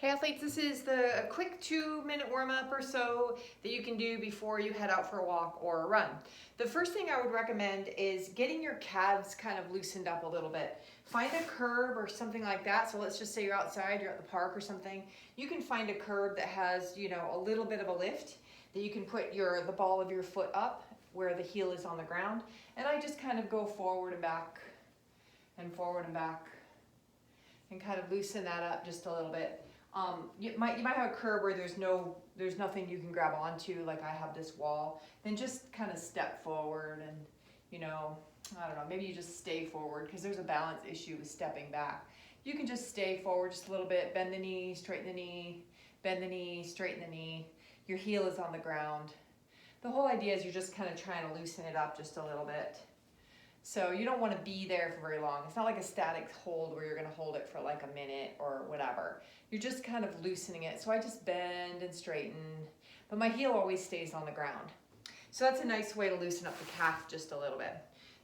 Hey athletes, this is a quick 2-minute warm-up or so that you can do before you head out for a walk or a run. The first thing I would recommend is getting your calves kind of loosened up a little bit. Find a curb or something like that. So let's just say you're outside, you're at the park or something. You can find a curb that has, a little bit of a lift that you can put the ball of your foot up where the heel is on the ground. And I just kind of go forward and back and forward and back and kind of loosen that up just a little bit. You might have a curb where there's nothing you can grab onto, like I have this wall. Then just kind of step forward and, I don't know, maybe you just stay forward because there's a balance issue with stepping back. You can just stay forward just a little bit, bend the knee, straighten the knee, bend the knee, straighten the knee. Your heel is on the ground. The whole idea is you're just kind of trying to loosen it up just a little bit. So you don't want to be there for very long. It's not like a static hold where you're going to hold it for like a minute or whatever. You're just kind of loosening it. So I just bend and straighten, but my heel always stays on the ground. So that's a nice way to loosen up the calf just a little bit.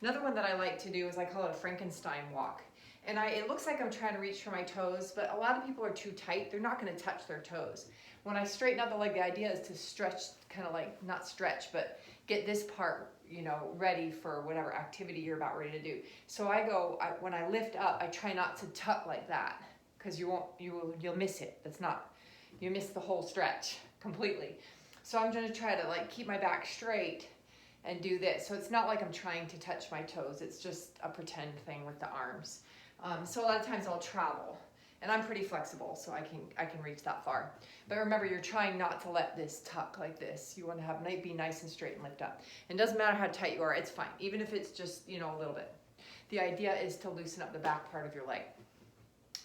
Another one that I like to do is I call it a Frankenstein walk. And it looks like I'm trying to reach for my toes, but a lot of people are too tight. They're not going to touch their toes. When I straighten out the leg, the idea is to stretch, kind of like, not stretch, but get this part, ready for whatever activity you're about ready to do. So when I lift up, I try not to tuck like that because you'll miss it. You miss the whole stretch completely. So I'm going to try to keep my back straight and do this. So it's not like I'm trying to touch my toes. It's just a pretend thing with the arms. So a lot of times I'll travel. And I'm pretty flexible, so I can reach that far. But remember, you're trying not to let this tuck like this. You want to be nice and straight and lift up. And it doesn't matter how tight you are, it's fine. Even if it's just, a little bit. The idea is to loosen up the back part of your leg.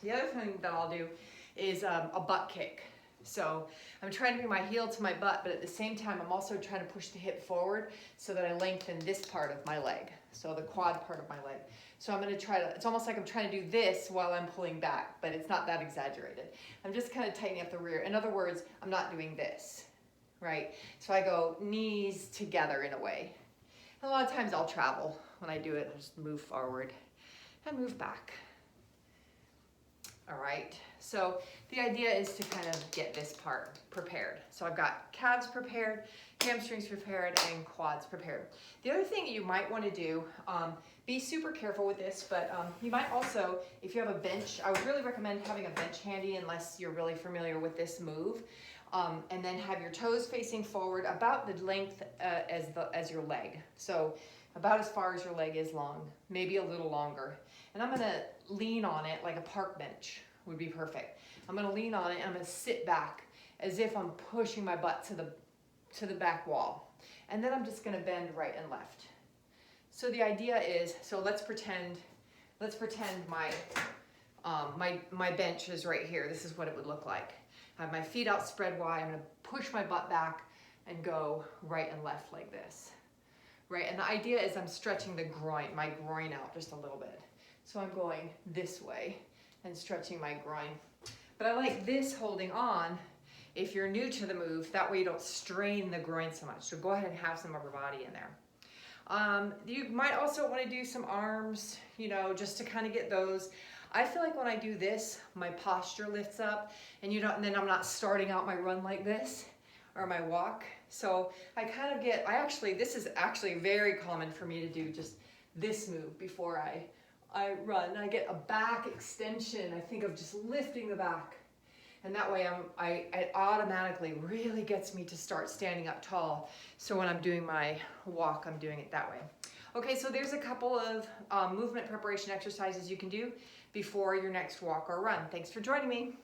The other thing that I'll do is a butt kick. So I'm trying to bring my heel to my butt, but at the same time, I'm also trying to push the hip forward so that I lengthen this part of my leg. So the quad part of my leg. So I'm going to it's almost like I'm trying to do this while I'm pulling back, but it's not that exaggerated. I'm just kind of tightening up the rear. In other words, I'm not doing this, right? So I go knees together in a way. And a lot of times I'll travel when I do it. I'll just move forward and move back. All right, so the idea is to kind of get this part prepared. So I've got calves prepared, hamstrings prepared, and quads prepared. The other thing you might want to do, be super careful with this, but you might also, if you have a bench, I would really recommend having a bench handy unless you're really familiar with this move. And then have your toes facing forward about the length as your leg. So about as far as your leg is long, maybe a little longer. And I'm gonna lean on it like a park bench would be perfect. I'm gonna lean on it and I'm gonna sit back as if I'm pushing my butt to the back wall. And then I'm just gonna bend right and left. So the idea is, let's pretend my my bench is right here. This is what it would look like. I have my feet out spread wide. I'm gonna push my butt back and go right and left like this. Right, and the idea is I'm stretching my groin out just a little bit. So I'm going this way and stretching my groin. But I like this holding on if you're new to the move. That way you don't strain the groin so much. So go ahead and have some upper body in there. You might also want to do some arms, just to kind of get those. I feel like when I do this, my posture lifts up and then I'm not starting out my run like this or my walk. So I kind of this is actually very common for me to do just this move before I run. I get a back extension. I think of just lifting the back. And that way it automatically really gets me to start standing up tall. So when I'm doing my walk, I'm doing it that way. Okay, so there's a couple of movement preparation exercises you can do before your next walk or run. Thanks for joining me.